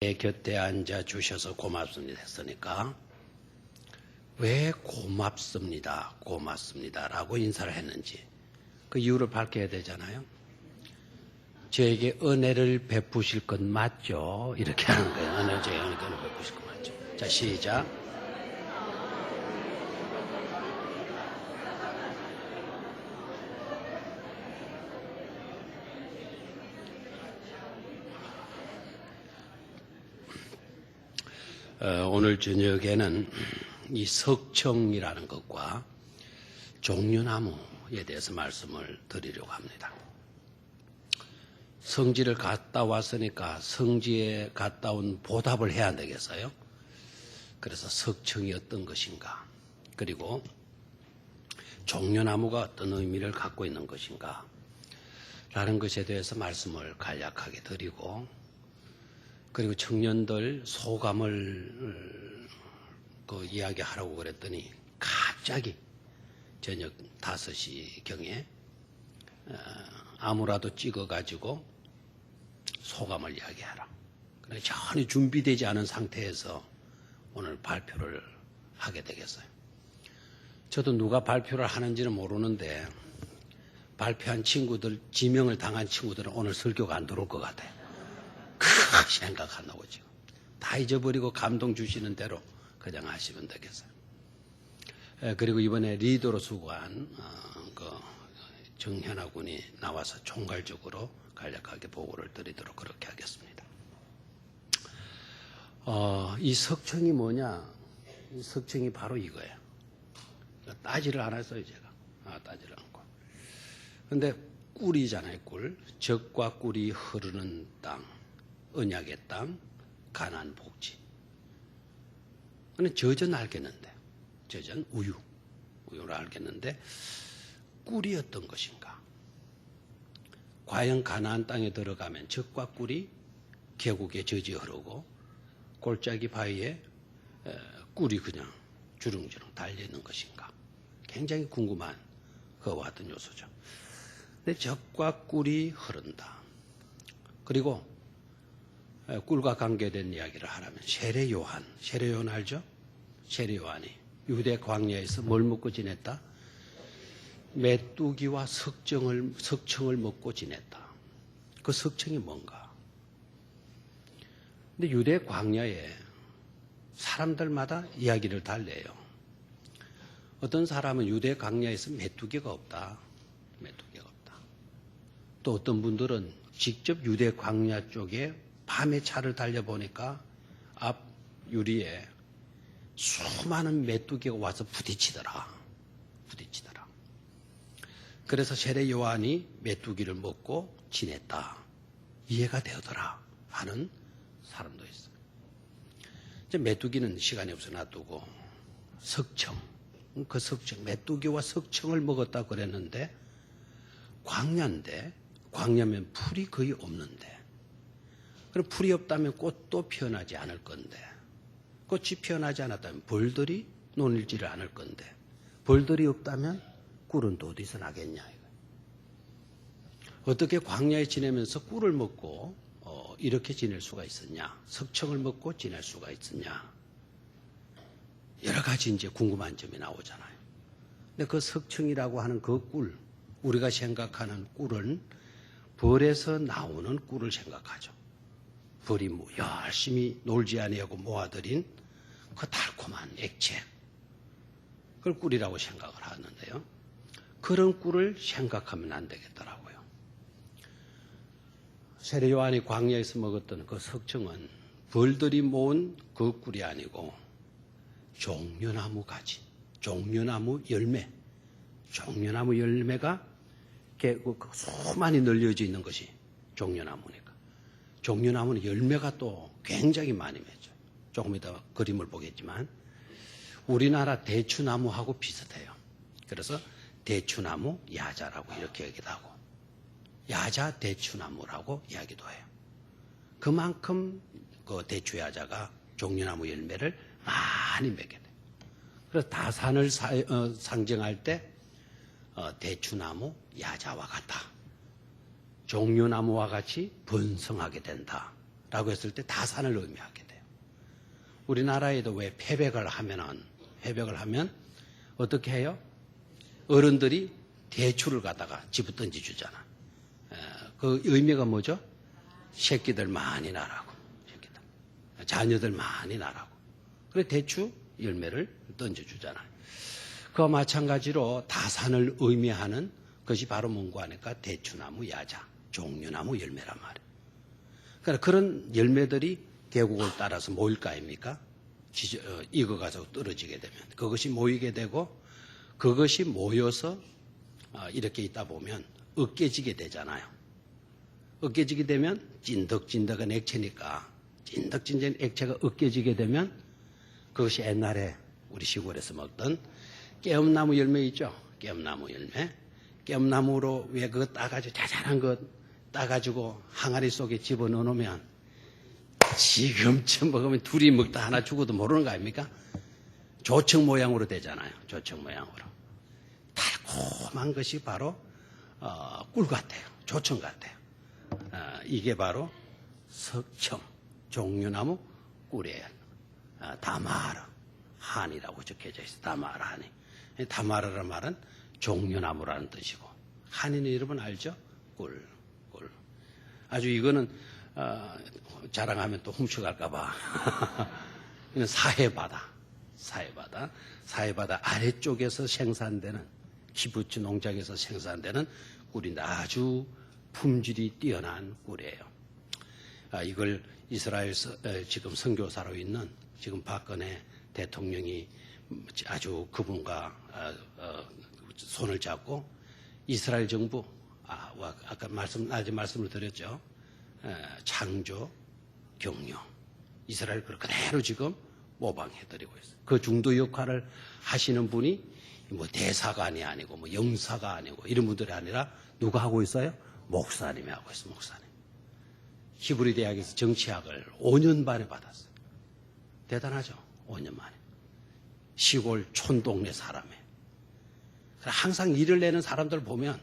내 곁에 앉아 주셔서 고맙습니다 했으니까 왜 고맙습니다, 고맙습니다 라고 인사를 했는지 그 이유를 밝혀야 되잖아요. 저에게 은혜를 베푸실 것 맞죠? 이렇게 하는 거예요. 저에게 은혜를 베푸실 것 맞죠? 자, 시작. 오늘 저녁에는 이 석청이라는 것과 종려나무에 대해서 말씀을 드리려고 합니다. 성지를 갔다 왔으니까 성지에 갔다 온 보답을 해야 되겠어요? 그래서 석청이 어떤 것인가, 그리고 종려나무가 어떤 의미를 갖고 있는 것인가 라는 것에 대해서 말씀을 간략하게 드리고, 그리고 청년들 소감을 이야기하라고 그랬더니 갑자기 저녁 5시경에 아무라도 찍어가지고 소감을 이야기하라. 전혀 준비되지 않은 상태에서 오늘 발표를 하게 되겠어요. 저도 누가 발표를 하는지는 모르는데 발표한 친구들, 지명을 당한 친구들은 오늘 설교가 안 들어올 것 같아요. 생각한다고 지금 다 잊어버리고 감동 주시는 대로 그냥 하시면 되겠어요. 그리고 이번에 리더로 수고한 정현아 군이 나와서 총괄적으로 간략하게 보고를 드리도록 그렇게 하겠습니다. 이 석청이 뭐냐? 이 석청이 바로 이거예요. 따지를 안 했어요, 제가. 따지를 않고. 근데 꿀이잖아요, 꿀. 젖과 꿀이 흐르는 땅, 언약의 땅, 가나안 복지. 젖은 알겠는데, 젖은 우유를 알겠는데 꿀이 어떤 것인가? 과연 가나안 땅에 들어가면 젖과 꿀이 계곡에 젖이 흐르고 골짜기 바위에 꿀이 그냥 주렁주렁 달려있는 것인가? 굉장히 궁금한 그와 같은 요소죠. 근데 젖과 꿀이 흐른다. 그리고 꿀과 관계된 이야기를 하라면 세례요한 알죠? 세례요한이 유대 광야에서 뭘 먹고 지냈다? 메뚜기와 석청을 먹고 지냈다. 그 석청이 뭔가? 근데 유대 광야에 사람들마다 이야기를 달래요. 어떤 사람은 유대 광야에서 메뚜기가 없다. 또 어떤 분들은 직접 유대 광야 쪽에 밤에 차를 달려보니까 앞 유리에 수많은 메뚜기가 와서 부딪히더라. 그래서 세례 요한이 메뚜기를 먹고 지냈다. 이해가 되더라 하는 사람도 있어요. 이제 메뚜기는 시간이 없어 놔두고 석청, 메뚜기와 석청을 먹었다 그랬는데 광야인데, 광야면 풀이 거의 없는데, 그럼 풀이 없다면 꽃도 피어나지 않을 건데, 꽃이 피어나지 않았다면 벌들이 논일지를 않을 건데, 벌들이 없다면 꿀은 또 어디서 나겠냐. 어떻게 광야에 지내면서 꿀을 먹고 이렇게 지낼 수가 있었냐, 석청을 먹고 지낼 수가 있었냐, 여러 가지 이제 궁금한 점이 나오잖아요. 근데 그 석청이라고 하는 그 꿀, 우리가 생각하는 꿀은 벌에서 나오는 꿀을 생각하죠. 벌이 열심히 놀지 아니하고 모아들인 그 달콤한 액체, 그걸 꿀이라고 생각을 하는데요. 그런 꿀을 생각하면 안 되겠더라고요. 세례 요한이 광야에서 먹었던 그 석청은 벌들이 모은 그 꿀이 아니고 종려나무 가지, 종려나무 열매가 수많이 널려져 있는 것이 종려나무니까. 종려나무는 열매가 또 굉장히 많이 맺어요. 조금 이따 그림을 보겠지만 우리나라 대추나무하고 비슷해요. 그래서 대추나무 야자라고 이렇게 얘기도 하고 야자 대추나무라고 이야기도 해요. 그만큼 그 대추야자가 종려나무 열매를 많이 맺게 돼요. 그래서 다산을 상징할 때 대추나무 야자와 같다, 종려나무와 같이 번성하게 된다 라고 했을 때 다산을 의미하게 돼요. 우리나라에도 왜 패백을 하면 어떻게 해요? 어른들이 대추를 갖다가 집어 던져주잖아. 그 의미가 뭐죠? 새끼들 많이 나라고. 새끼들. 자녀들 많이 나라고. 그래 대추 열매를 던져주잖아요. 그와 마찬가지로 다산을 의미하는 것이 바로 뭔가 하니까 대추나무 야자, 종려나무 열매란 말이에요. 그러니까 그런 열매들이 계곡을 따라서 모일 거 아닙니까? 익어가지고 떨어지게 되면 그것이 모이게 되고 그것이 모여서 이렇게 있다 보면 으깨지게 되잖아요. 으깨지게 되면 찐득찐득한 액체니까 찐득찐득한 액체가 으깨지게 되면 그것이 옛날에 우리 시골에서 먹던 깨엄나무 열매 있죠? 깨엄나무 열매. 깨엄나무로 왜 그거 따가지고 자잘한 거 따가지고 항아리 속에 집어넣어 놓으면 지금쯤 먹으면 둘이 먹다 하나 죽어도 모르는 거 아닙니까? 조청 모양으로 되잖아요. 조청 모양으로. 달콤한 것이 바로 꿀 같아요. 조청 같아요. 이게 바로 석청, 종려나무 꿀이에요. 다마르, 한이라고 적혀져 있어요. 다마르, 한이. 다마르라는 말은 종려나무라는 뜻이고 한이는 여러분 알죠? 꿀. 아주 이거는 자랑하면 또 훔쳐갈까 봐. 이건 사해바다 아래쪽에서 생산되는 키부츠 농장에서 생산되는 꿀인데 아주 품질이 뛰어난 꿀이에요. 이걸 이스라엘에서 지금 선교사로 있는 지금 박근혜 대통령이 아주 그분과 손을 잡고 이스라엘 정부 아까 말씀을 드렸죠. 창조, 격려. 이스라엘 그대로 지금 모방해드리고 있어요. 그 중도 역할을 하시는 분이 뭐 대사관이 아니고 뭐 영사가 아니고 이런 분들이 아니라 누가 하고 있어요? 목사님이 하고 있어요. 목사님. 히브리 대학에서 정치학을 5년 만에 받았어요. 대단하죠? 5년 만에. 시골 촌동네 사람에. 항상 일을 내는 사람들 보면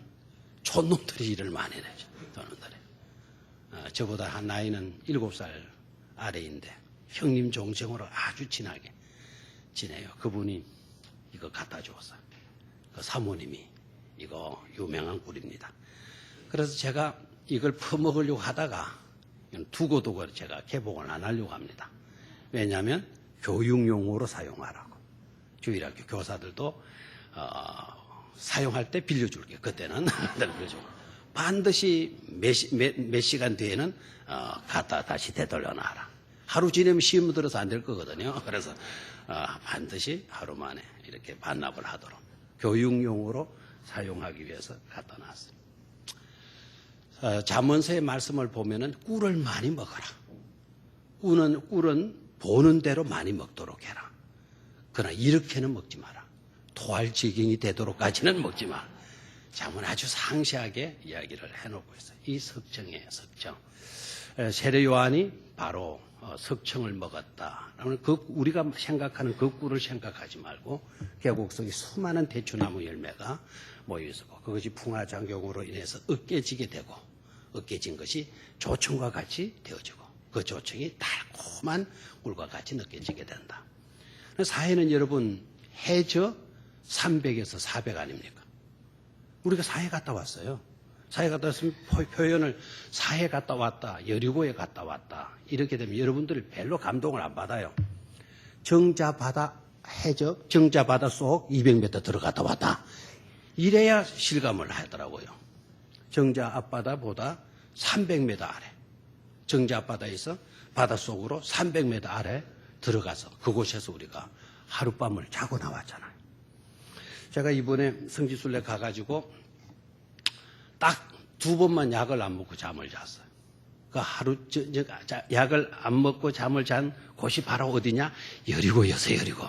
촌놈들이 일을 많이 내죠. 촌놈들이. 저보다 한 나이는 7살 아래인데 형님 종정으로 아주 친하게 지내요. 그분이 이거 갖다 주었어요. 그 사모님이 이거 유명한 꿀입니다. 그래서 제가 이걸 퍼먹으려고 하다가 두고두고 제가 개봉을 안 하려고 합니다. 왜냐하면 교육용으로 사용하라고. 주일학교 교사들도 사용할 때 빌려줄게. 그때는 빌려주고 반드시 몇 시간 뒤에는 갖다 다시 되돌려 놔라. 하루 지내면 시험 들어서 안 될 거거든요. 그래서 반드시 하루 만에 이렇게 반납을 하도록 교육용으로 사용하기 위해서 갖다 놨어요. 잠언서의 말씀을 보면은 꿀을 많이 먹어라. 꿀은 보는 대로 많이 먹도록 해라. 그러나 이렇게는 먹지 마라. 토할 지경이 되도록까지는 먹지 마라. 잠언 아주 상세하게 이야기를 해놓고 있어요. 이 석청이에요. 석청. 세례 요한이 바로 석청을 먹었다. 우리가 생각하는 그 꿀을 생각하지 말고 계곡 속에 수많은 대추나무 열매가 모여 있었고 그것이 풍화작용으로 인해서 으깨지게 되고 으깨진 것이 조청과 같이 되어지고 그 조청이 달콤한 꿀과 같이 느껴지게 된다. 사해는 여러분 해저 300에서 400 아닙니까? 우리가 사해 갔다 왔어요. 사해 갔다 왔으면 표현을 사해 갔다 왔다, 여리고에 갔다 왔다 이렇게 되면 여러분들이 별로 감동을 안 받아요. 정자바다 해적, 정자바다 속 200m 들어갔다 왔다. 이래야 실감을 하더라고요. 정자 앞바다보다 300m 아래, 정자 앞바다에서 바닷속으로 300m 아래 들어가서 그곳에서 우리가 하룻밤을 자고 나왔잖아요. 제가 이번에 성지순례 가가지고 딱 2번만 약을 안 먹고 잠을 잤어요. 그 약을 안 먹고 잠을 잔 곳이 바로 어디냐? 여리고여서 여리고.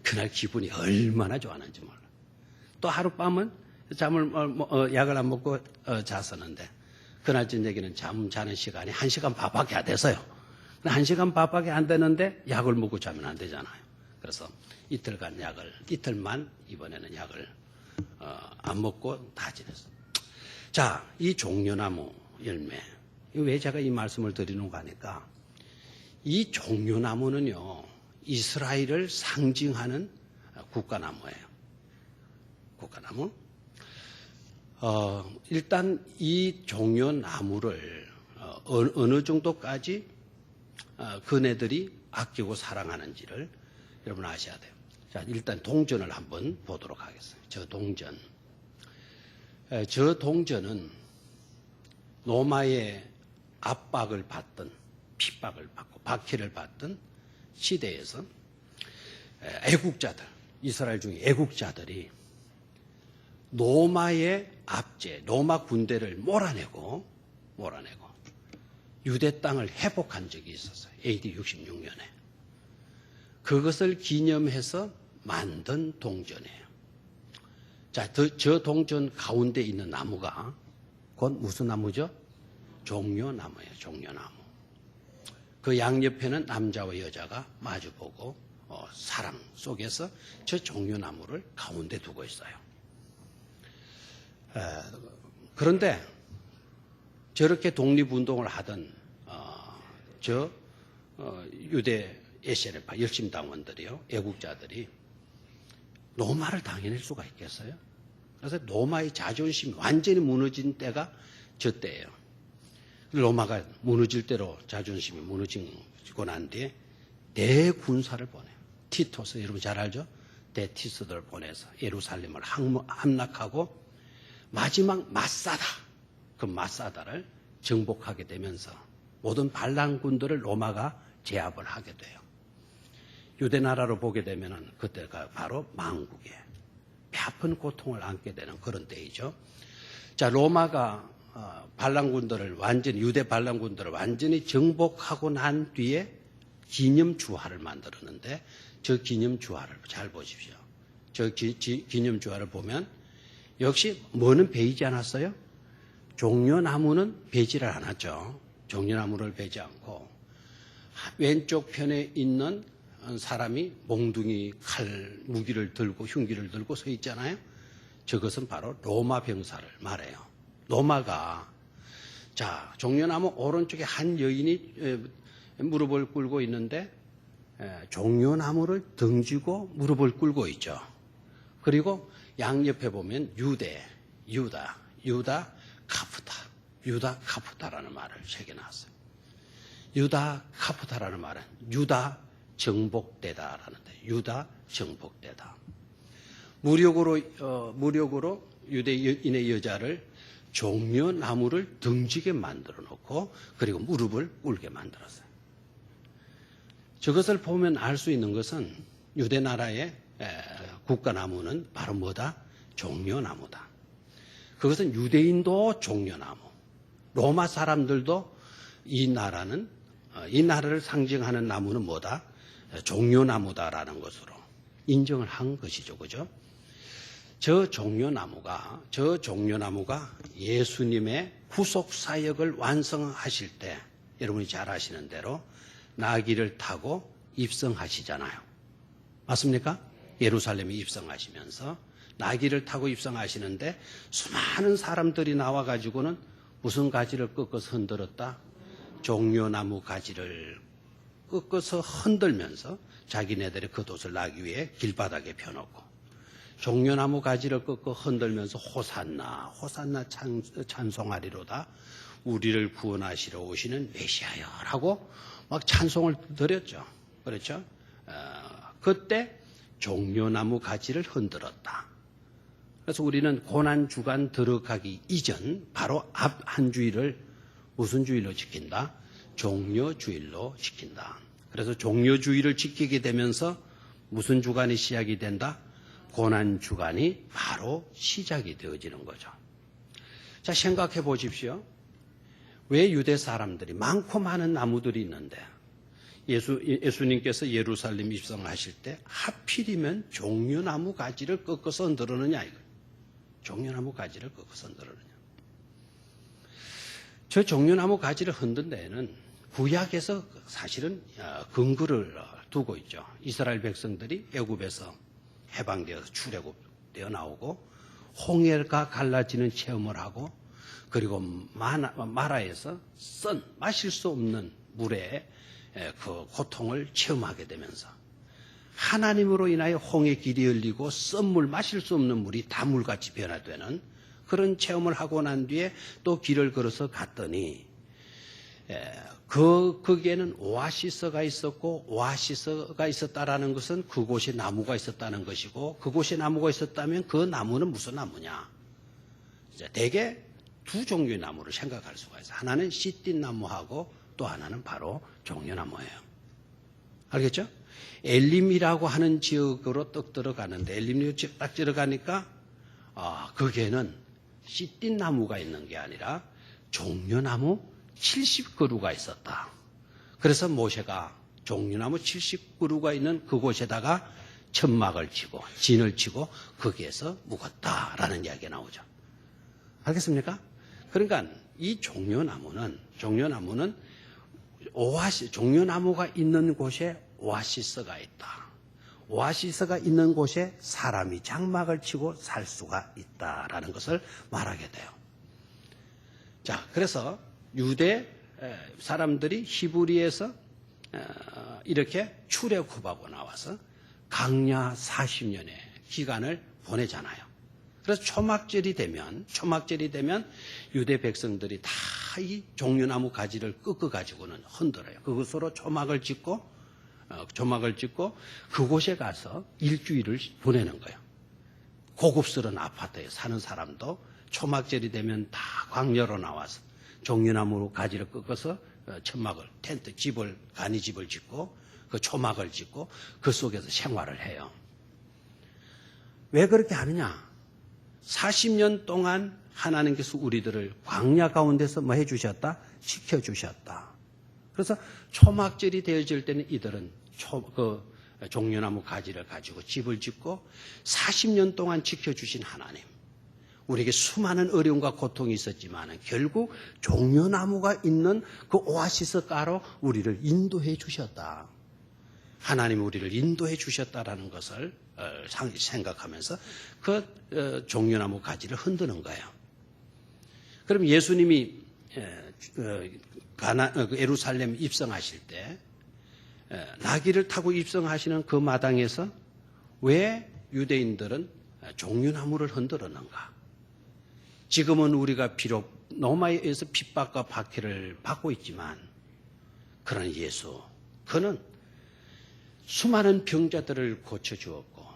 그날 기분이 얼마나 좋았는지 몰라. 또 하룻밤은 약을 안 먹고 잤었는데 그날 저녁에는 잠 자는 시간이 1시간 반밖에 안 됐어요. 1시간 반밖에 안 되는데 약을 먹고 자면 안 되잖아요. 그래서 이틀만 이번에는 약을 안 먹고 다 지냈어요. 자, 이 종려나무 열매 왜 제가 이 말씀을 드리는가 하니까 이 종려나무는요, 이스라엘을 상징하는 국가나무예요. 국가나무. 일단 이 종려나무를 어느 정도까지 그네들이 아끼고 사랑하는지를 여러분 아셔야 돼요. 자, 일단 동전을 한번 보도록 하겠습니다. 저 동전. 저 동전은 로마의 압박을 받던, 핍박을 받고 박해를 받던 시대에서 애국자들, 이스라엘 중에 애국자들이 로마의 압제, 로마 군대를 몰아내고 유대 땅을 회복한 적이 있었어요. AD 66년에. 그것을 기념해서 만든 동전이에요. 자, 저 동전 가운데 있는 나무가 곧 무슨 나무죠? 종려나무예요. 종려나무. 그 양옆에는 남자와 여자가 마주보고 사랑 속에서 저 종려나무를 가운데 두고 있어요. 그런데 저렇게 독립운동을 하던 유대 에세레파 열심당원들이요, 애국자들이 로마를 당해낼 수가 있겠어요? 그래서 로마의 자존심이 완전히 무너진 때가 저 때예요. 로마가 무너질 대로 자존심이 무너지고 난 뒤에 대군사를 보내요. 티토스, 여러분 잘 알죠? 대티스들을 보내서 예루살렘을 함락하고 마지막 마사다, 그 마사다를 정복하게 되면서 모든 반란군들을 로마가 제압을 하게 돼요. 유대 나라로 보게 되면은 그때가 바로 망국에 배 아픈 고통을 안게 되는 그런 때이죠. 자, 로마가 유대 반란군들을 완전히 정복하고 난 뒤에 기념 주화를 만들었는데, 저 기념 주화를 잘 보십시오. 저 기념 주화를 보면 역시 뭐는 베이지 않았어요? 종려나무는 베지를 않았죠. 종려나무를 베지 않고 왼쪽 편에 있는 사람이 몽둥이, 칼, 무기를 들고 흉기를 들고 서 있잖아요. 저것은 바로 로마 병사를 말해요. 로마가, 자, 종려나무 오른쪽에 한 여인이 무릎을 꿇고 있는데 종려나무를 등지고 무릎을 꿇고 있죠. 그리고 양옆에 보면 유다 카프타라는 말을 새겨놨어요. 유다 카프타라는 말은 유다 정복되다라는데, 유다 정복되다. 무력으로 유대인의 여자를 종려나무를 등지게 만들어 놓고 그리고 무릎을 꿇게 만들었어요. 저것을 보면 알 수 있는 것은 유대 나라의 국가나무는 바로 뭐다? 종려나무다. 그것은 유대인도 종려나무, 로마 사람들도 이 나라를 상징하는 나무는 뭐다? 종려나무다라는 것으로 인정을 한 것이죠. 그죠? 저 종려나무가 예수님의 구속 사역을 완성하실 때, 여러분이 잘 아시는 대로 나귀를 타고 입성하시잖아요. 맞습니까? 예루살렘에 입성하시면서 나귀를 타고 입성하시는데 수많은 사람들이 나와가지고는 무슨 가지를 꺾어서 흔들었다? 종려나무 가지를 꺾어서 흔들면서 자기네들의 겉옷을 나귀 위에 길바닥에 펴놓고, 종려나무 가지를 꺾어 흔들면서 호산나 찬송하리로다, 우리를 구원하시러 오시는 메시아여라고 막 찬송을 드렸죠. 그렇죠? 그때 종려나무 가지를 흔들었다. 그래서 우리는 고난주간 들어가기 이전 바로 앞 한 주일을 무슨 주일로 지킨다? 종려주일로 지킨다. 그래서 종려주일을 지키게 되면서 무슨 주간이 시작이 된다? 고난주간이 바로 시작이 되어지는 거죠. 자, 생각해 보십시오. 왜 유대 사람들이 많고 많은 나무들이 있는데 예수님께서 예루살렘 입성하실 때 하필이면 종려나무 가지를 꺾어서 흔들었느냐 이거. 종려나무 가지를 꺾어서 흔들었느냐. 저 종려나무 가지를 흔든 데에는 구약에서 사실은 근거를 두고 있죠. 이스라엘 백성들이 애굽에서 해방되어서 출애굽되어 나오고 홍해가 갈라지는 체험을 하고 그리고 마라에서 마실 수 없는 물의 그 고통을 체험하게 되면서 하나님으로 인하여 홍해 길이 열리고 썬물 마실 수 없는 물이 다 물같이 변화되는 그런 체험을 하고 난 뒤에 또 길을 걸어서 갔더니 거기에는 오아시스가 있었고, 오아시스가 있었다라는 것은 그곳에 나무가 있었다는 것이고, 그곳에 나무가 있었다면 그 나무는 무슨 나무냐? 대개 두 종류의 나무를 생각할 수가 있어요. 하나는 씨띤 나무하고 또 하나는 바로 종려나무예요. 알겠죠? 엘림이라고 하는 지역으로 떡 들어가는데, 엘림으로 딱 들어가니까 거기에는 씨띤 나무가 있는 게 아니라 종려나무 70그루가 있었다. 그래서 모세가 종려나무 70그루가 있는 그곳에다가 천막을 치고 진을 치고 거기에서 묵었다라는 이야기가 나오죠. 알겠습니까? 그러니까 이 종려나무는 종려나무가 있는 곳에 오아시스가 있다. 오아시스가 있는 곳에 사람이 장막을 치고 살 수가 있다라는 것을 말하게 돼요. 자, 그래서 유대 사람들이 히브리에서 이렇게 출애굽하고 나와서 광야 40년의 기간을 보내잖아요. 그래서 초막절이 되면 유대 백성들이 다 이 종려나무 가지를 꺾어가지고는 흔들어요. 그것으로 초막을 짓고 그곳에 가서 일주일을 보내는 거예요. 고급스러운 아파트에 사는 사람도 초막절이 되면 다 광야로 나와서 종려나무 가지를 꺾어서 천막을, 텐트, 간이집을 짓고 그 초막을 짓고 그 속에서 생활을 해요. 왜 그렇게 하느냐? 40년 동안 하나님께서 우리들을 광야 가운데서 뭐 해주셨다? 지켜주셨다. 그래서 초막절이 되어질 때는 이들은 종려나무 가지를 가지고 집을 짓고 40년 동안 지켜주신 하나님. 우리에게 수많은 어려움과 고통이 있었지만 결국 종려나무가 있는 그 오아시스 가로 우리를 인도해 주셨다. 하나님이 우리를 인도해 주셨다라는 것을 생각하면서 그 종려나무 가지를 흔드는 거예요. 그럼 예수님이 예루살렘 입성하실 때 나귀를 타고 입성하시는 그 마당에서 왜 유대인들은 종려나무를 흔들었는가? 지금은 우리가 비록 로마에 의해서 핍박과 박해를 받고 있지만 그러나 예수, 그는 수많은 병자들을 고쳐주었고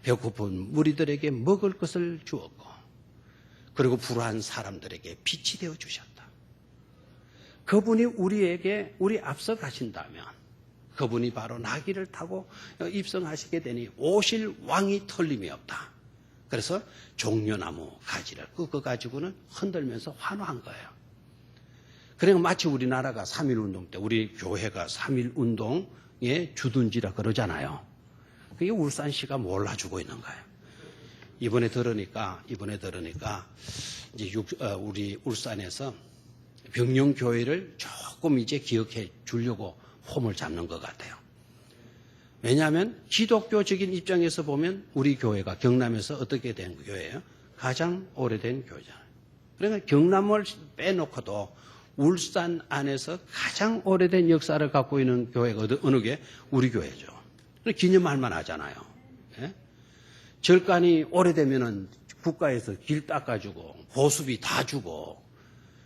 배고픈 무리들에게 먹을 것을 주었고 그리고 불우한 사람들에게 빛이 되어 주셨다. 그분이 우리 앞서 가신다면 그분이 바로 나귀를 타고 입성하시게 되니 오실 왕이 틀림이 없다. 그래서 종려나무 가지를 꺾어가지고는 흔들면서 환호한 거예요. 그러니까 마치 우리나라가 3.1운동 때 우리 교회가 3.1운동에 주둔지라 그러잖아요. 그게 울산시가 몰라주고 있는 거예요. 이번에 들으니까 이제 우리 울산에서 병영교회를 조금 이제 기억해 주려고 폼을 잡는 것 같아요. 왜냐하면 기독교적인 입장에서 보면 우리 교회가 경남에서 어떻게 된 교회예요? 가장 오래된 교회잖아요. 그러니까 경남을 빼놓고도 울산 안에서 가장 오래된 역사를 갖고 있는 교회가 어느 게? 우리 교회죠. 기념할 만하잖아요. 예? 절간이 오래되면은 국가에서 길 닦아주고 보수비 다 주고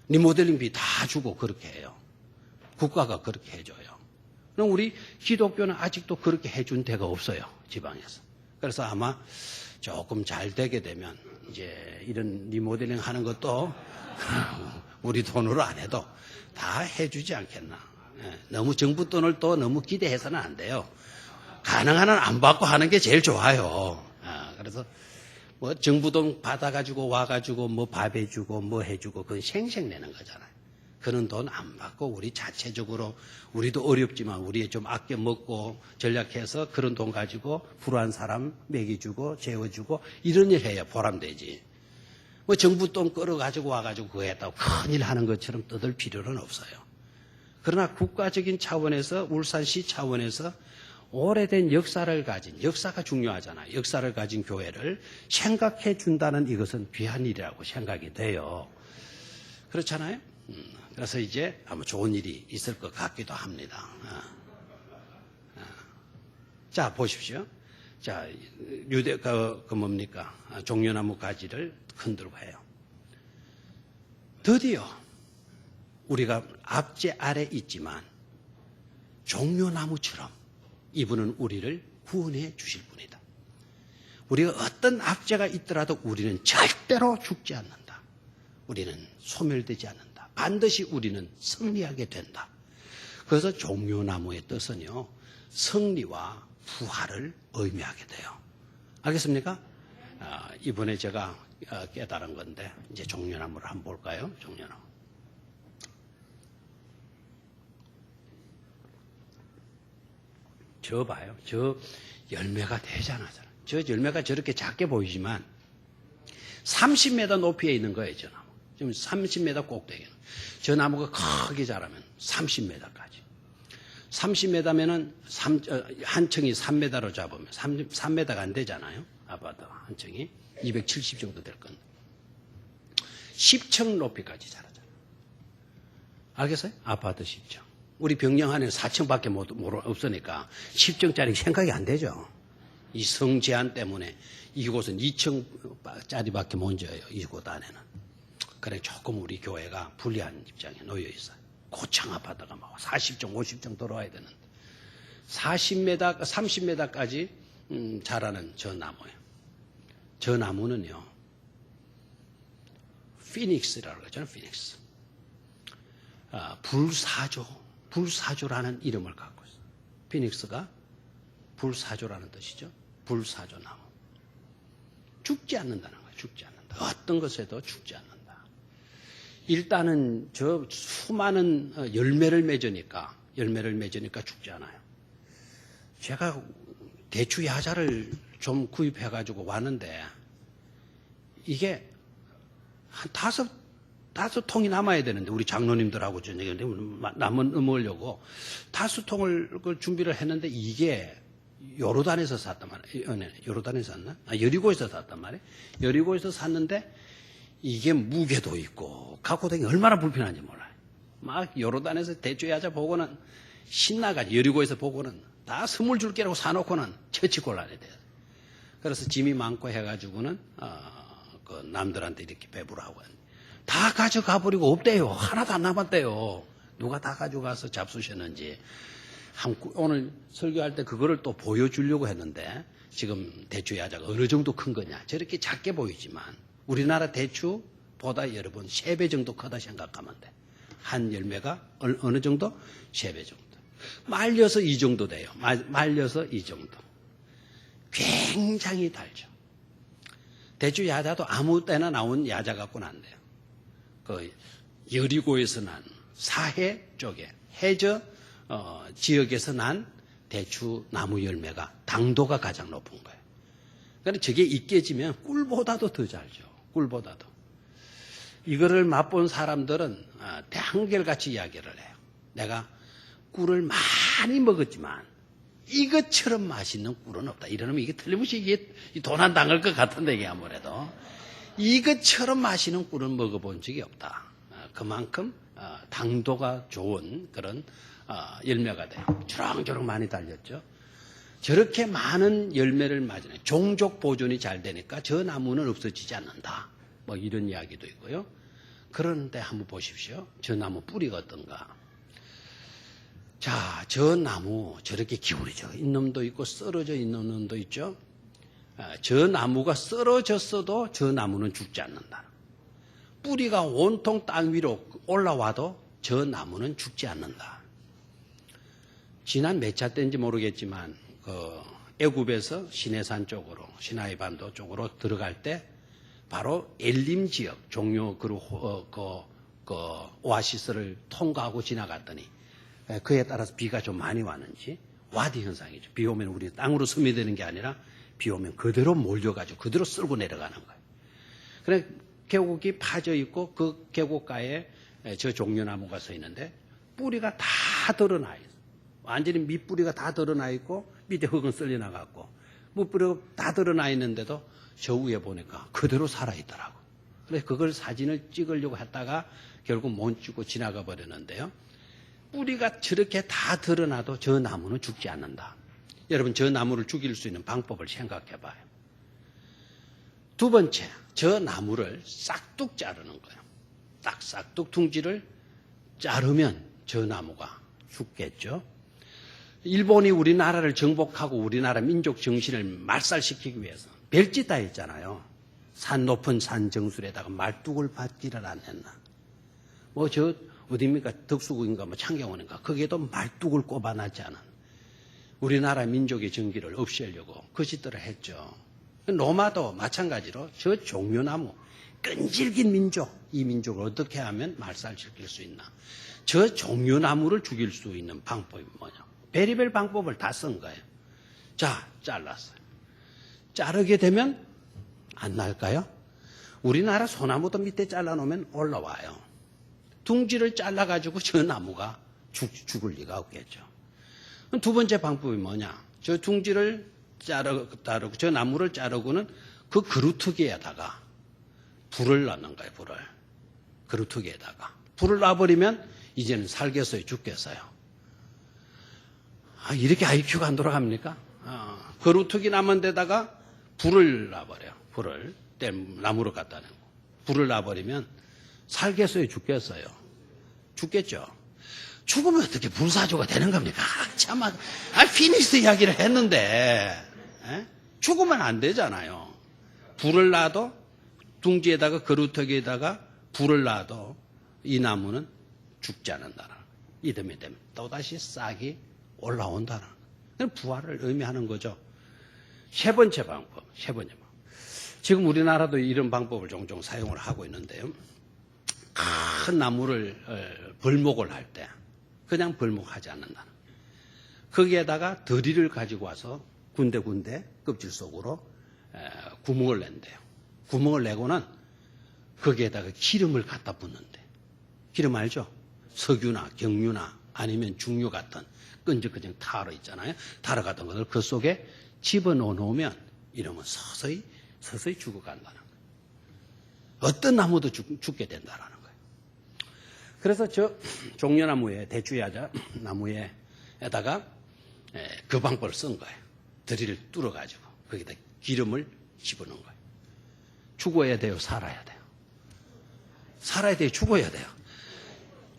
리모델링비 다 주고 그렇게 해요. 국가가 그렇게 해줘요. 그럼 우리 기독교는 아직도 그렇게 해준 데가 없어요. 지방에서. 그래서 아마 조금 잘 되게 되면 이제 이런 리모델링 하는 것도 우리 돈으로 안 해도 다 해주지 않겠나. 너무 정부 돈을 또 너무 기대해서는 안 돼요. 가능한 한 안 받고 하는 게 제일 좋아요. 그래서 뭐 정부 돈 받아가지고 와가지고 뭐 밥 해주고 뭐 해주고 그건 생색내는 거잖아요. 그런 돈 안 받고 우리 자체적으로 우리도 어렵지만 우리 좀 아껴 먹고 전략해서 그런 돈 가지고 불우한 사람 먹여주고 재워주고 이런 일 해야 보람되지. 뭐 정부 돈 끌어가지고 와가지고 그거 했다고 큰일 하는 것처럼 떠들 필요는 없어요. 그러나 국가적인 차원에서 울산시 차원에서 오래된 역사가 중요하잖아요. 역사를 가진 교회를 생각해 준다는 이것은 귀한 일이라고 생각이 돼요. 그렇잖아요? 그래서 이제 아마 좋은 일이 있을 것 같기도 합니다. 자, 보십시오. 자, 뭡니까? 종려나무 가지를 흔들고 해요. 드디어 우리가 압제 아래 있지만 종려나무처럼 이분은 우리를 구원해 주실 분이다. 우리가 어떤 압제가 있더라도 우리는 절대로 죽지 않는다. 우리는 소멸되지 않는다. 반드시 우리는 승리하게 된다. 그래서 종려나무의 뜻은요, 승리와 부활을 의미하게 돼요. 알겠습니까? 이번에 제가 깨달은 건데 이제 종려나무를 한번 볼까요? 종려나무. 저 봐요. 저 열매가 되잖아요. 저 열매가 저렇게 작게 보이지만 30m 높이에 있는 거예요. 저 나무. 지금 30m 꼭대기는. 저 나무가 크게 자라면 30m까지. 30m면은 한 층이 3m로 잡으면 3m가 안 되잖아요. 아파트 한 층이 270 정도 될 건데 10층 높이까지 자라잖아요. 알겠어요? 아파트 10층. 우리 병영 안에 4층밖에 없으니까 10층짜리 생각이 안 되죠. 이 성 제한 때문에 이곳은 2층짜리밖에 못 져요. 이곳 안에는. 그래 조금 우리 교회가 불리한 입장에 놓여 있어요. 고층 아파트가 막 40층, 50층 들어와야 되는데 40m, 30m까지 자라는 저 나무예요. 저 나무는요, 피닉스라고 그러잖아요. 피닉스. 불사조라는 이름을 갖고 있어요. 피닉스가 불사조라는 뜻이죠. 불사조 나무. 죽지 않는다는 거예요. 죽지 않는다. 어떤 것에도 죽지 않는다. 일단은 저 수많은 열매를 맺으니까 죽지 않아요. 제가 대추 야자를 좀 구입해가지고 왔는데 이게 한 다섯 통이 남아야 되는데 우리 장로님들하고 저녁에 먹으려고 5통을 준비를 했는데 이게 요르단에서 샀단 말이에요. 요르단에서 샀나? 여리고에서 샀단 말이에요. 여리고에서 샀는데 이게 무게도 있고 갖고 다니기 얼마나 불편한지 몰라요. 막 요르단에서 대추 야자 보고는 신나가지고 여리고에서 보고는 다 선물 줄게라고 사놓고는 처치곤란이 돼요. 그래서 짐이 많고 해가지고는 그 남들한테 이렇게 배부르고 다 가져가 버리고 없대요. 하나도 안 남았대요. 누가 다 가져가서 잡수셨는지. 오늘 설교할 때 그거를 또 보여주려고 했는데 지금 대추 야자가 어느 정도 큰 거냐. 저렇게 작게 보이지만 우리나라 대추보다 여러분 3배 정도 크다 생각하면 돼. 한 열매가 어느 정도? 3배 정도. 말려서 이 정도 돼요. 말려서 이 정도. 굉장히 달죠. 대추 야자도 아무 때나 나온 야자 갖고는 안 돼요. 그 여리고에서 난 사해 쪽에 해저 지역에서 난 대추 나무 열매가 당도가 가장 높은 거예요. 그러니까 저게 익게지면 꿀보다도 더 잘죠. 꿀보다도. 이거를 맛본 사람들은 한결같이 이야기를 해요. 내가 꿀을 많이 먹었지만 이것처럼 맛있는 꿀은 없다. 이러면 이게 틀림없이 이게 도난 당할 것 같은데 이게 아무래도. 이것처럼 맛있는 꿀을 먹어본 적이 없다. 그만큼 당도가 좋은 그런 열매가 돼요. 주렁주렁 많이 달렸죠. 저렇게 많은 열매를 맞으네. 종족 보존이 잘 되니까 저 나무는 없어지지 않는다. 뭐 이런 이야기도 있고요. 그런데 한번 보십시오. 저 나무 뿌리가 어떤가. 자, 저 나무 저렇게 기울어져 있는 놈도 있고 썰어져 있는 놈도 있죠. 저 나무가 쓰러졌어도 저 나무는 죽지 않는다. 뿌리가 온통 땅 위로 올라와도 저 나무는 죽지 않는다. 지난 몇 차 때인지 모르겠지만 애굽에서 시내산 쪽으로 시나이 반도 쪽으로 들어갈 때 바로 엘림 지역 종료 그 오아시스를 통과하고 지나갔더니 그에 따라서 비가 좀 많이 왔는지 와디 현상이죠. 비 오면 우리 땅으로 스며드는 게 아니라 비 오면 그대로 몰려가지고 그대로 쓸고 내려가는 거예요. 그래 계곡이 파져 있고 그 계곡가에 저 종려나무가 서 있는데 뿌리가 다 드러나 있어요. 완전히 밑뿌리가 다 드러나 있고 밑에 흙은 쓸려 나갔고 밑뿌리가 다 드러나 있는데도 저 위에 보니까 그대로 살아있더라고. 그래서 그걸 사진을 찍으려고 했다가 결국 못 찍고 지나가 버렸는데요. 뿌리가 저렇게 다 드러나도 저 나무는 죽지 않는다. 여러분, 저 나무를 죽일 수 있는 방법을 생각해 봐요. 두 번째, 저 나무를 싹둑 자르는 거예요. 딱 싹둑 둥지를 자르면 저 나무가 죽겠죠. 일본이 우리나라를 정복하고 우리나라 민족 정신을 말살시키기 위해서 별짓 다 했잖아요. 산 높은 산 정술에다가 말뚝을 받기를 안 했나. 뭐 저 어디입니까? 덕수궁인가 뭐 창경원인가 거기에도 말뚝을 꼽아놨지 않은 우리나라 민족의 정기를 없애려고 그 짓들을 했죠. 로마도 마찬가지로 저 종려나무, 끈질긴 민족, 이 민족을 어떻게 하면 말살시킬 수 있나. 저 종려나무를 죽일 수 있는 방법이 뭐냐. 베리벨 방법을 다 쓴 거예요. 자, 잘랐어요. 자르게 되면 안 날까요? 우리나라 소나무도 밑에 잘라놓으면 올라와요. 둥지를 잘라가지고 저 나무가 죽을 리가 없겠죠. 두 번째 방법이 뭐냐. 저 둥지를 자르고 저 나무를 자르고는 그 그루터기에다가 불을 넣는 거예요. 불을. 그루터기에다가. 불을 놔버리면 이제는 살겠어요? 죽겠어요? 이렇게 IQ가 안 돌아갑니까? 그루터기 남은 데다가 불을 놔버려요. 불을. 나무를 갖다 내고. 불을 놔버리면 살겠어요? 죽겠어요? 죽겠죠? 죽으면 어떻게 불사조가 되는 겁니까? 참, 피니스 이야기를 했는데, 죽으면 안 되잖아요. 불을 놔도, 둥지에다가, 그루터기에다가 불을 놔도 이 나무는 죽지 않는다는 이듬해 되면 또다시 싹이 올라온다는 거예요. 부활을 의미하는 거죠. 세 번째 방법. 지금 우리나라도 이런 방법을 종종 사용을 하고 있는데요. 큰 나무를 벌목을 할 때 그냥 벌목하지 않는다는. 거기에다가 더리를 가지고 와서 군데군데 껍질 속으로 구멍을 낸대요. 구멍을 내고는 거기에다가 기름을 갖다 붓는데. 기름 알죠? 석유나 경유나 아니면 중유 같은 끈적끈적 타로 있잖아요. 타로 같은 것을 그 속에 집어넣어 놓으면 이러면 서서히 죽어간다는 거예요. 어떤 나무도 죽게 된다는 거예요. 그래서 저 종려나무에 대추야자 나무에다가 그 방법을 쓴 거예요. 드리를 뚫어가지고 거기다 기름을 집어넣은 거예요. 죽어야 돼요? 살아야 돼요? 살아야 돼요? 죽어야 돼요?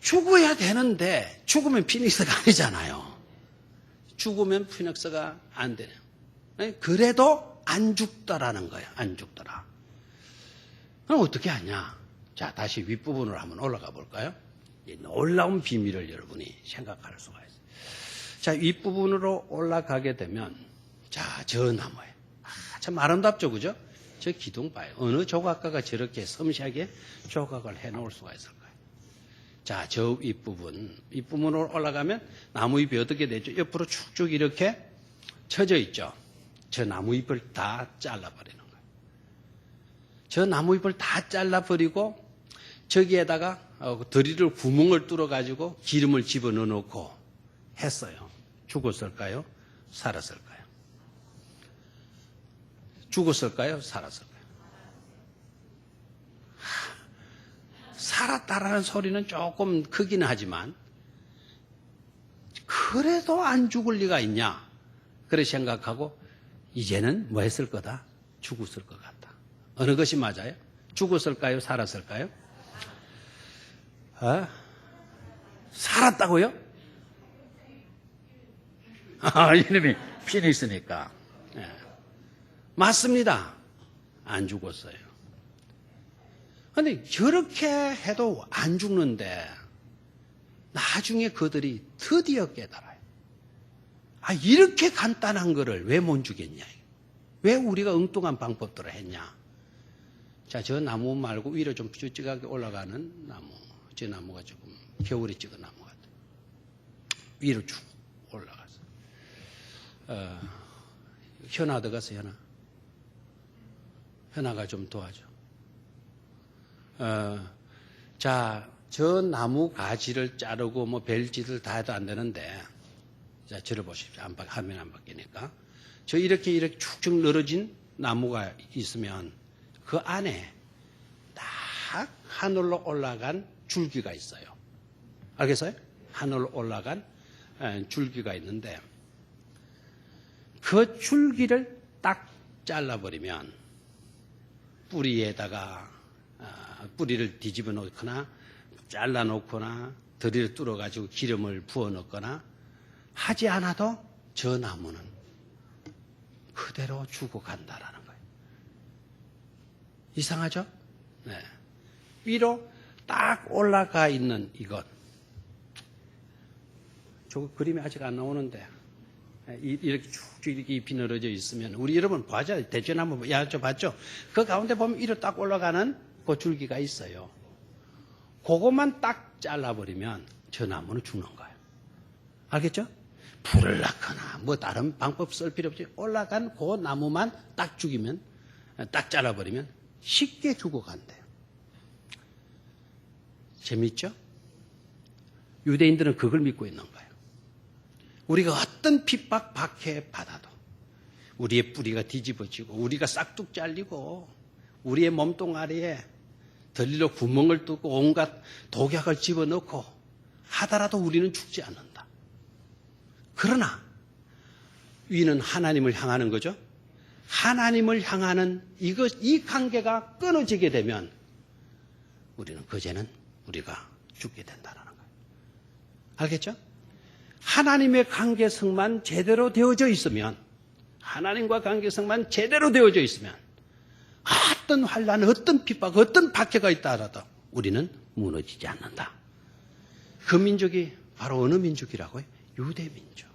죽어야 되는데 죽으면 피닉스가 아니잖아요. 죽으면 피닉스가 안 되네요. 그래도 안 죽더라는 거예요. 안 죽더라. 그럼 어떻게 하냐? 자, 다시 윗부분으로 한번 올라가 볼까요? 이 놀라운 비밀을 여러분이 생각할 수가 있어요. 자, 윗부분으로 올라가게 되면, 자, 저 나무에. 참 아름답죠, 그죠? 저 기둥 봐요. 어느 조각가가 저렇게 섬세하게 조각을 해놓을 수가 있을까요? 자, 저 윗부분으로 올라가면 나무 잎이 어떻게 되죠? 옆으로 축쭉 이렇게 쳐져 있죠. 저 나무 잎을 다 잘라버리는 거예요. 저 나무 잎을 다 잘라버리고 저기에다가 드리를 구멍을 뚫어가지고 기름을 집어넣어 놓고 했어요. 죽었을까요? 살았을까요? 죽었을까요? 살았을까요? 살았다라는 소리는 조금 크기는 하지만 그래도 안 죽을 리가 있냐? 그래 생각하고 이제는 뭐 했을 거다? 죽었을 것 같다. 어느 것이 맞아요? 죽었을까요? 살았을까요? 살았다고요? 이름이 피닉스니까. 네. 맞습니다. 안 죽었어요. 그런데 저렇게 해도 안 죽는데 나중에 그들이 드디어 깨달아요. 이렇게 간단한 거를 왜 못 죽였냐. 왜 우리가 엉뚱한 방법들을 했냐. 자, 저 나무 말고 위로 좀 쭈쭈하게 올라가는 나무. 저 나무가 조금 겨울에 찍은 나무 같아요. 위로 쭉 올라가서. 현아 들어가서 현아. 현아가 좀 도와줘. 자, 저 나무 가지를 자르고 뭐 벨짓을 다 해도 안 되는데, 자, 저를 보십시오. 화면 안 바뀌니까. 저 이렇게 축축 늘어진 나무가 있으면 그 안에 딱 하늘로 올라간 줄기가 있어요. 알겠어요? 하늘로 올라간 줄기가 있는데 그 줄기를 딱 잘라버리면 뿌리에다가 뿌리를 뒤집어 놓거나 잘라 놓거나 드리를 뚫어 가지고 기름을 부어 놓거나 하지 않아도 저 나무는 그대로 죽어간다라는 거예요. 이상하죠? 네. 위로 딱 올라가 있는 이것. 저거 그림이 아직 안 나오는데 이렇게 쭉 이렇게 잎이 늘어져 있으면 우리 여러분 봐죠. 대추나무 봤죠? 그 가운데 보면 위로 딱 올라가는 그 줄기가 있어요. 그것만 딱 잘라버리면 저 나무는 죽는 거예요. 알겠죠? 불을 낳거나 뭐 다른 방법 쓸 필요 없이 올라간 그 나무만 딱 죽이면 딱 잘라버리면 쉽게 죽어간대요. 재밌죠? 유대인들은 그걸 믿고 있는 거예요. 우리가 어떤 핍박 박해 받아도 우리의 뿌리가 뒤집어지고 우리가 싹둑 잘리고 우리의 몸뚱아리에 들리로 구멍을 뚫고 온갖 독약을 집어넣고 하더라도 우리는 죽지 않는다. 그러나 위는 하나님을 향하는 거죠. 하나님을 향하는 이 관계가 끊어지게 되면 우리는 그제는 우리가 죽게 된다는 거예요. 알겠죠? 하나님의 관계성만 제대로 되어져 있으면 하나님과 관계성만 제대로 되어져 있으면 어떤 환란, 어떤 핍박, 어떤 박해가 있다 하더라도 우리는 무너지지 않는다. 그 민족이 바로 어느 민족이라고요? 유대민족.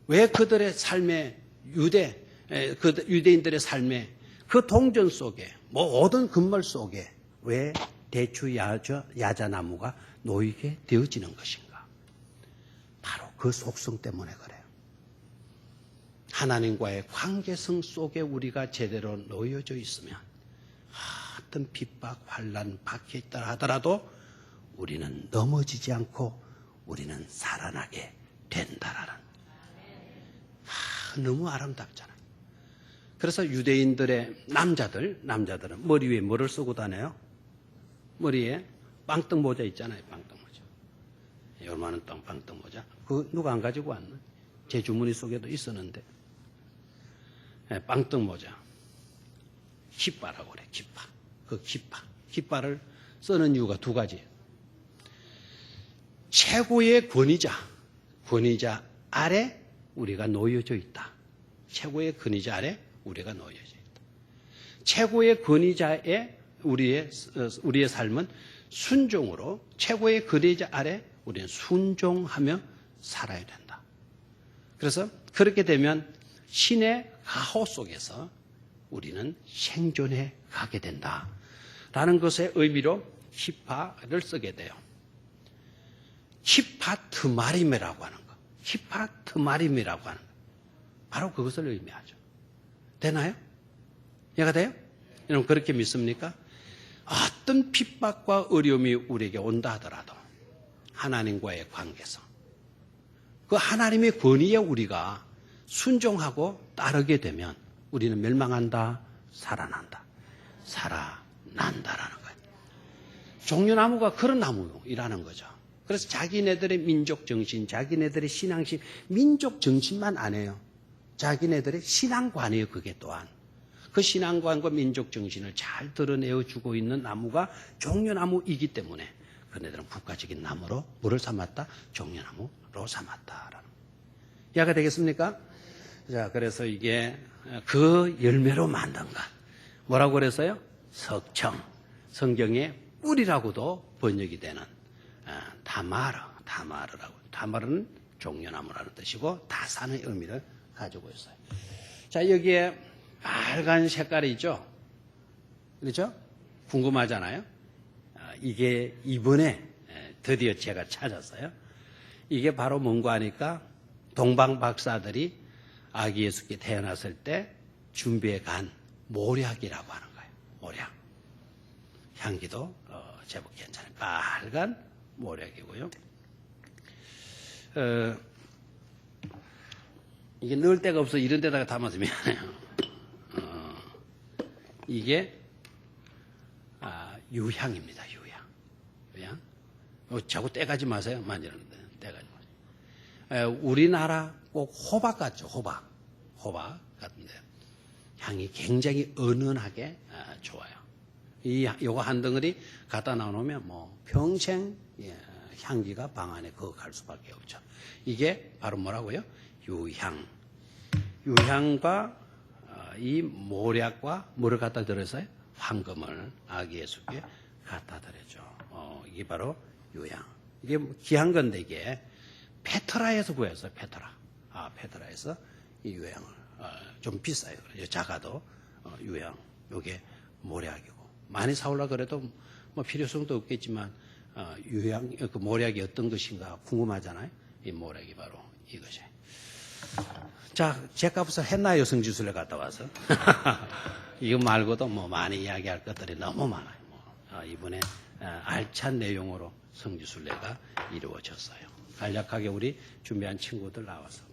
왜 그들의 삶에 유대인들의 삶에 그 동전 속에 모든 금물 속에 왜 대추 야자나무가 놓이게 되어지는 것인가? 바로 그 속성 때문에 그래요. 하나님과의 관계성 속에 우리가 제대로 놓여져 있으면 어떤 핍박, 환란, 박해 있다 하더라도 우리는 넘어지지 않고 우리는 살아나게 된다라는. 너무 아름답잖아요. 그래서 유대인들의 남자들은 머리 위에 뭐를 쓰고 다녀요? 머리에 빵떡 모자 있잖아요. 빵떡 모자. 요만한 빵떡 모자. 그거 누가 안 가지고 왔나? 제 주머니 속에도 있었는데. 빵떡 모자. 깃바라고 그래. 깃바. 그 깃바. 깃바를 쓰는 이유가 두 가지. 최고의 권위자 아래 우리가 놓여져 있다. 최고의 권위자 아래 우리가 놓여져 있다. 최고의 권위자의 우리의 삶은 순종으로 최고의 권위자 아래 우리는 순종하며 살아야 된다. 그래서 그렇게 되면 신의 가호 속에서 우리는 생존해 가게 된다. 라는 것의 의미로 키파를 쓰게 돼요. 키파트마림이라고 하는 거. 키파트마림이라고 하는 거. 바로 그것을 의미하죠. 되나요? 이해가 돼요? 여러분 그렇게 믿습니까? 어떤 핍박과 어려움이 우리에게 온다 하더라도 하나님과의 관계성, 그 하나님의 권위에 우리가 순종하고 따르게 되면 우리는 멸망한다, 살아난다. 살아난다라는 거예요. 종려나무가 그런 나무이라는 거죠. 그래서 자기네들의 민족 정신, 자기네들의 신앙심, 민족 정신만 안 해요. 자기네들의 신앙관이에요. 그게 또한. 그 신앙관과 민족 정신을 잘 드러내어 주고 있는 나무가 종려나무이기 때문에 그네들은 국가적인 나무로 뭐를 삼았다? 종려나무로 삼았다라는. 이해가 되겠습니까? 자, 그래서 이게 그 열매로 만든 것. 뭐라고 그랬어요? 석청. 성경의 뿔이라고도 번역이 되는 다마르라고. 다마르는 종려나무라는 뜻이고 다산의 의미를 가지고 있어요. 자, 여기에 빨간 색깔이 있죠? 그렇죠? 궁금하잖아요? 이게 이번에 드디어 제가 찾았어요. 이게 바로 뭔가 하니까 동방 박사들이 아기 예수께 태어났을 때 준비해 간 모략이라고 하는 거예요. 모략. 향기도 제법 괜찮아요. 빨간 모략이고요. 이게 넣을 데가 없어 이런 데다가 담아서 미안해요. 이게 유향입니다. 유향. 자꾸 떼가지 마세요. 만지는데 떼가지 마세요. 우리나라 꼭 호박 같죠. 호박 같은데 향이 굉장히 은은하게 좋아요. 요거 한 덩어리 갖다 놔놓으면 뭐 평생 향기가 방 안에 거할 수밖에 없죠. 이게 바로 뭐라고요? 유향과 이 모략과 뭐를 갖다 들어서요? 황금을 아기 예수께 갖다 드려죠. 이게 바로 유향. 이게 귀한 건데 이게 페트라에서 구했어요. 페트라에서 이 유향을 좀 비싸요. 작아도 유향. 요게 모략이고 많이 사올라 그래도 뭐 필요성도 없겠지만 유향 그 모략이 어떤 것인가 궁금하잖아요. 이 모략이 바로 이것이. 자, 제값을 했나요? 성지순례 갔다 와서. 이거 말고도 뭐 많이 이야기할 것들이 너무 많아요. 이번에 알찬 내용으로 성지순례가 이루어졌어요. 간략하게 우리 준비한 친구들 나와서